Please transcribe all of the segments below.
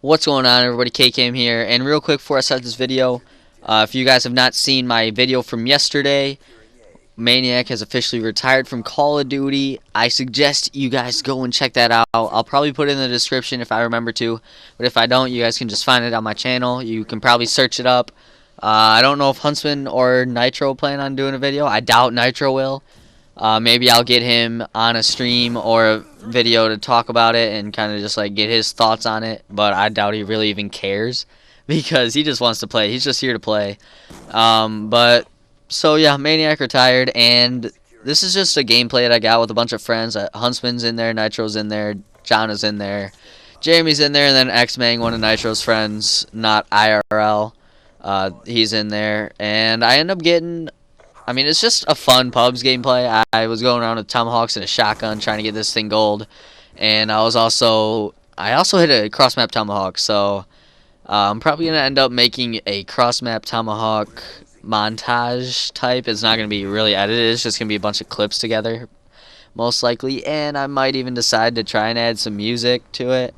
What's going on, everybody? KKM here, and real quick before I start this video, if you guys have not seen my video from yesterday, Maniac has officially retired from Call of Duty. I suggest you guys go and check that out. I'll probably put it in the description if I remember to, but if I don't, you guys can just find it on my channel. You can probably search it up. I don't know if Huntsman or Nitro plan on doing a video. I doubt Nitro will. Maybe I'll get him on a stream or a video to talk about it and kind of just like get his thoughts on it. But I doubt he really even cares because he just wants to play. He's just here to play. But so yeah, Maniac retired, and this is just a gameplay that I got with a bunch of friends. Huntsman's in there, Nitro's in there, John is in there, Jeremy's in there, and then X-Mang, one of Nitro's friends, not IRL. He's in there, and I end up getting. I mean, it's just a fun pubs gameplay. I was going around with tomahawks and a shotgun trying to get this thing gold, and I also hit a cross map tomahawk. So I'm probably gonna end up making a cross map tomahawk montage type. It's not gonna be really edited. It's just gonna be a bunch of clips together, most likely, and I might even decide to try and add some music to it.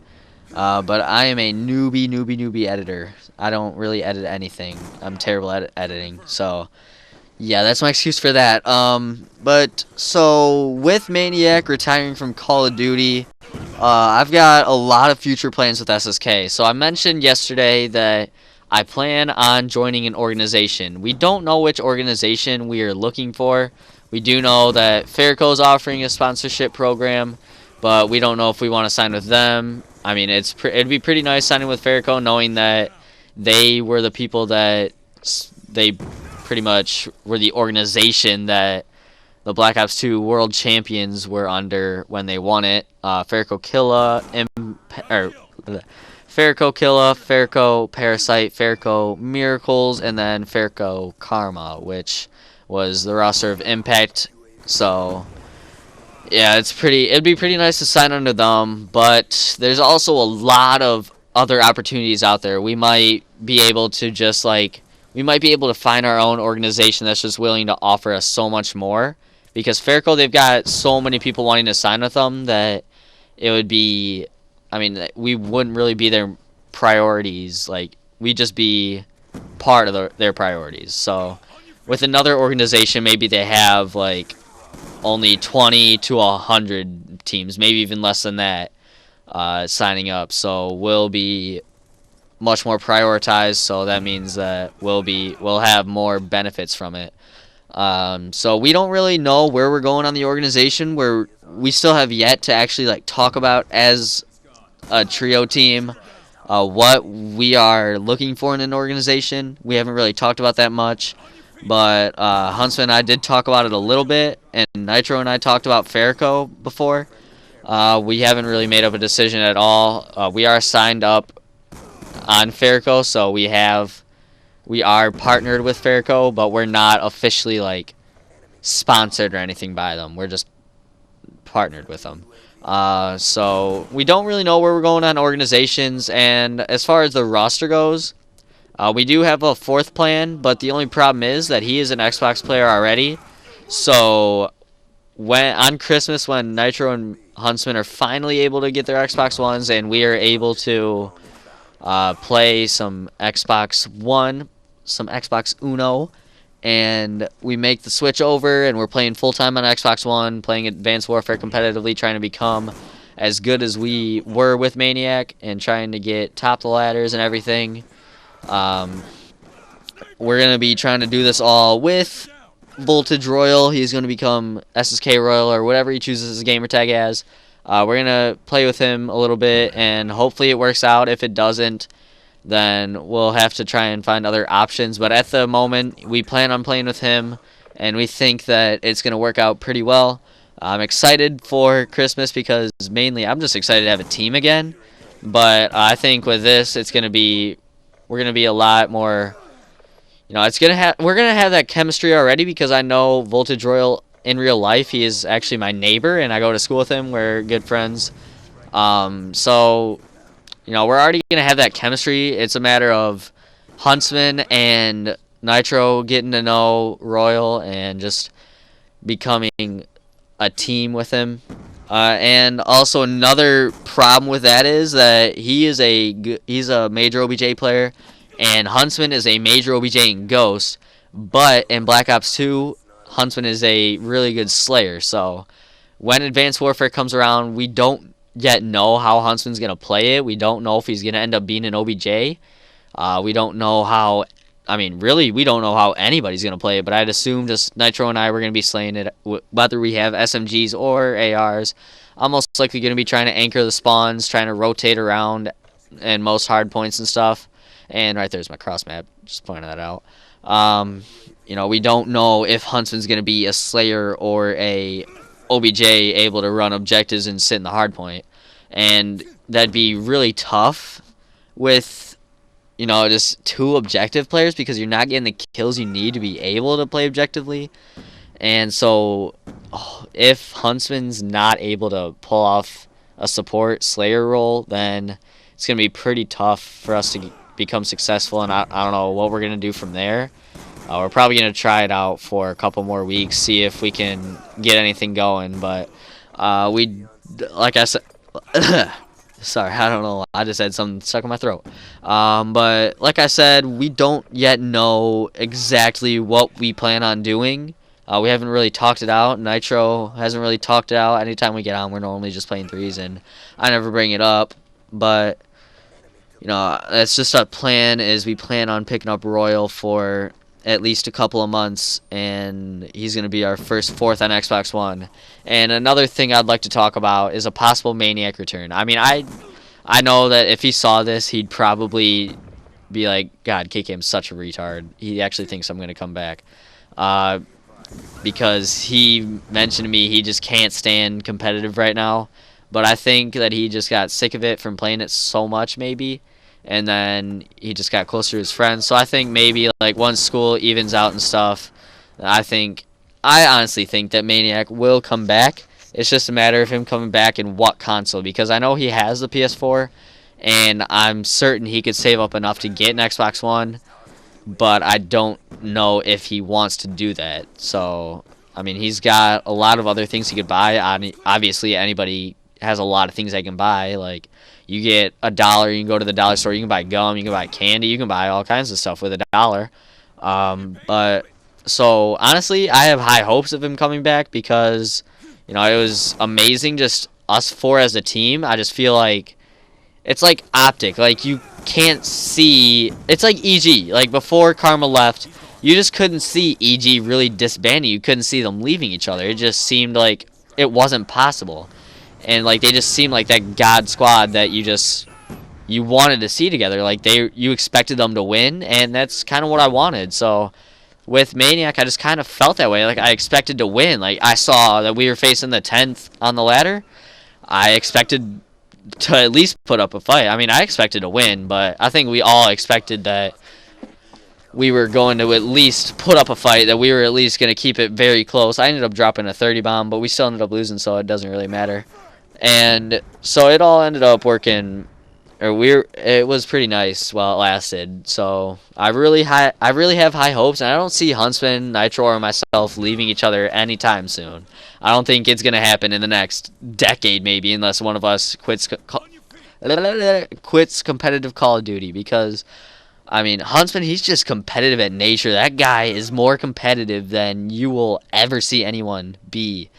But I am a newbie editor. I don't really edit anything. I'm terrible at editing, so. Yeah, that's my excuse for that. But so with Maniac retiring from Call of Duty, I've got a lot of future plans with SSK. So I mentioned yesterday that I plan on joining an organization. We don't know which organization we are looking for. We do know that Farco is offering a sponsorship program, but we don't know if we want to sign with them. I mean, it'd be pretty nice signing with Farco, knowing that they were the people that they pretty much were the organization that the Black Ops 2 World Champions were under when they won it. Farco Killa, Farco Parasite, Farco Miracles, and then Farco Karma, which was the roster of Impact. So yeah, it'd be pretty nice to sign under them, but there's also a lot of other opportunities out there. We might be able to find our own organization that's just willing to offer us so much more. Because Farco, they've got so many people wanting to sign with them that it would be, I mean, we wouldn't really be their priorities. Like, we'd just be part of their priorities. So with another organization, maybe they have like only 20 to 100 teams, maybe even less than that, signing up. So we'll be much more prioritized, so that means that we'll have more benefits from it. So we don't really know where we're going on the organization. We still have yet to actually like talk about as a trio team what we are looking for in an organization. We haven't really talked about that much, but Huntsman and I did talk about it a little bit, and Nitro and I talked about Farco before. We haven't really made up a decision at all. We are signed up on Farco, so we are partnered with Farco, but we're not officially like sponsored or anything by them. We're just partnered with them. So we don't really know where we're going on organizations, and as far as the roster goes, we do have a fourth plan, but the only problem is that he is an Xbox player already. So on Christmas, when Nitro and Huntsman are finally able to get their Xbox Ones and we are able to play some Xbox One, some Xbox Uno, and we make the switch over and we're playing full-time on Xbox One, playing Advanced Warfare competitively, trying to become as good as we were with Maniac and trying to get top the ladders and everything. We're going to be trying to do this all with Voltage Royal. He's going to become SSK Royal or whatever he chooses his gamer tag as. We're going to play with him a little bit, and hopefully it works out. If it doesn't, then we'll have to try and find other options. But at the moment, we plan on playing with him, and we think that it's going to work out pretty well. I'm excited for Christmas because mainly I'm just excited to have a team again. But I think with this, we're going to be a lot more. We're going to have that chemistry already because I know Voltage Royal in real life. He is actually my neighbor, and I go to school with him. We're good friends. So, we're already going to have that chemistry. It's a matter of Huntsman and Nitro getting to know Royal and just becoming a team with him. And also another problem with that is that he's a major OBJ player, and Huntsman is a major OBJ in Ghost. But in Black Ops 2, Huntsman is a really good Slayer. So when Advanced Warfare comes around, we don't yet know how Huntsman's gonna play it. We don't know if he's gonna end up being an OBJ. We don't know how. I mean, really, we don't know how anybody's going to play it, but I'd assume just Nitro and I were going to be slaying it, whether we have SMGs or ARs. I'm most likely going to be trying to anchor the spawns, trying to rotate around and most hard points and stuff. And right there's my cross map, just pointing that out. We don't know if Huntsman's going to be a Slayer or a OBJ able to run objectives and sit in the hard point. And that'd be really tough with just two objective players because you're not getting the kills you need to be able to play objectively. And so if Huntsman's not able to pull off a support Slayer role, then it's going to be pretty tough for us to become successful, and I don't know what we're going to do from there. We're probably going to try it out for a couple more weeks, see if we can get anything going, but like I said... Sorry, I don't know. I just had something stuck in my throat. But like I said, we don't yet know exactly what we plan on doing. We haven't really talked it out. Nitro hasn't really talked it out. Anytime we get on, we're normally just playing threes, and I never bring it up. But, that's just our plan, is we plan on picking up Royal for at least a couple of months, and he's going to be our fourth on Xbox One. And another thing I'd like to talk about is a possible Maniac return. I mean, I know that if he saw this, he'd probably be like, God, KKM's such a retard. He actually thinks I'm going to come back. Because he mentioned to me he just can't stand competitive right now. But I think that he just got sick of it from playing it so much, maybe. And then he just got closer to his friends. So I think maybe once school evens out and stuff, I honestly think that Maniac will come back. It's just a matter of him coming back in what console, because I know he has the PS4, and I'm certain he could save up enough to get an Xbox One, but I don't know if he wants to do that. So, I mean, he's got a lot of other things he could buy. Obviously, anybody has a lot of things they can buy. Like, you get $1, you can go to the dollar store, you can buy gum, you can buy candy, you can buy all kinds of stuff with $1. So honestly, I have high hopes of him coming back because, it was amazing just us four as a team. I just feel like it's like Optic. Like, you can't see. It's like EG. Like, before Karma left, you just couldn't see EG really disbanding. You couldn't see them leaving each other. It just seemed like it wasn't possible. And, they just seemed like that God squad that you wanted to see together. You expected them to win, and that's kind of what I wanted. So, with Maniac, I just kind of felt that way. I expected to win. I saw that we were facing the 10th on the ladder. I expected to at least put up a fight. I mean, I expected to win, but I think we all expected that we were going to at least put up a fight, that we were at least going to keep it very close. I ended up dropping a 30 bomb, but we still ended up losing, so it doesn't really matter. And so it all ended up working, it was pretty nice while it lasted. So I really have high hopes, and I don't see Huntsman, Nitro, or myself leaving each other anytime soon. I don't think it's gonna happen in the next decade, maybe, unless one of us quits competitive Call of Duty. Because, I mean, Huntsman, he's just competitive at nature. That guy is more competitive than you will ever see anyone be.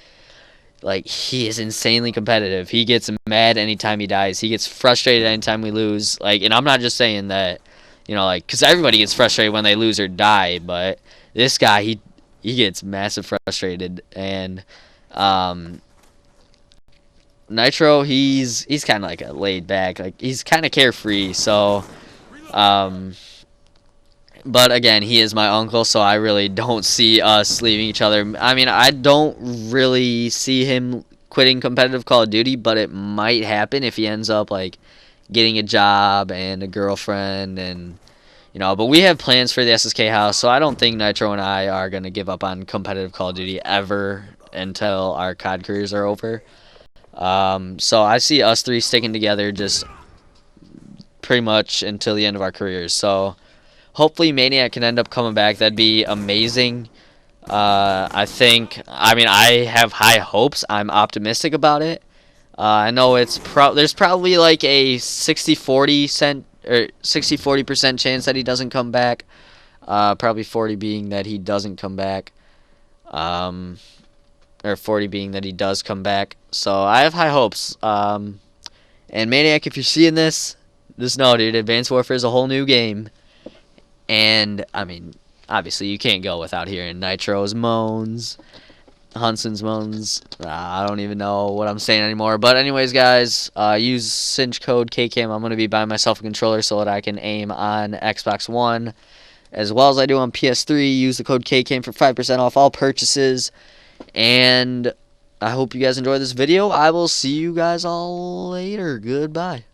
He is insanely competitive. He gets mad anytime he dies. He gets frustrated anytime we lose. And I'm not just saying that, because everybody gets frustrated when they lose or die, but this guy, he gets massive frustrated. And Nitro, he's kind of a laid back. He's kind of carefree. So, but again, he is my uncle, so I really don't see us leaving each other. I mean, I don't really see him quitting competitive Call of Duty, but it might happen if he ends up getting a job and a girlfriend, and but we have plans for the SSK house, so I don't think Nitro and I are going to give up on competitive Call of Duty ever until our COD careers are over. So I see us three sticking together just pretty much until the end of our careers. So hopefully Maniac can end up coming back. That'd be amazing. I have high hopes. I'm optimistic about it. I know there's probably like a 60-40% chance that he doesn't come back. Probably 40 being that he doesn't come back. Or 40 being that he does come back. So I have high hopes. And Maniac, if you're seeing this, just know, dude, Advanced Warfare is a whole new game. And, I mean, obviously you can't go without hearing Nitro's moans, Hunson's moans. I don't even know what I'm saying anymore. But anyways, guys, use Cinch code KCAM. I'm going to be buying myself a controller so that I can aim on Xbox One as well as I do on PS3. Use the code KCAM for 5% off all purchases. And I hope you guys enjoyed this video. I will see you guys all later. Goodbye.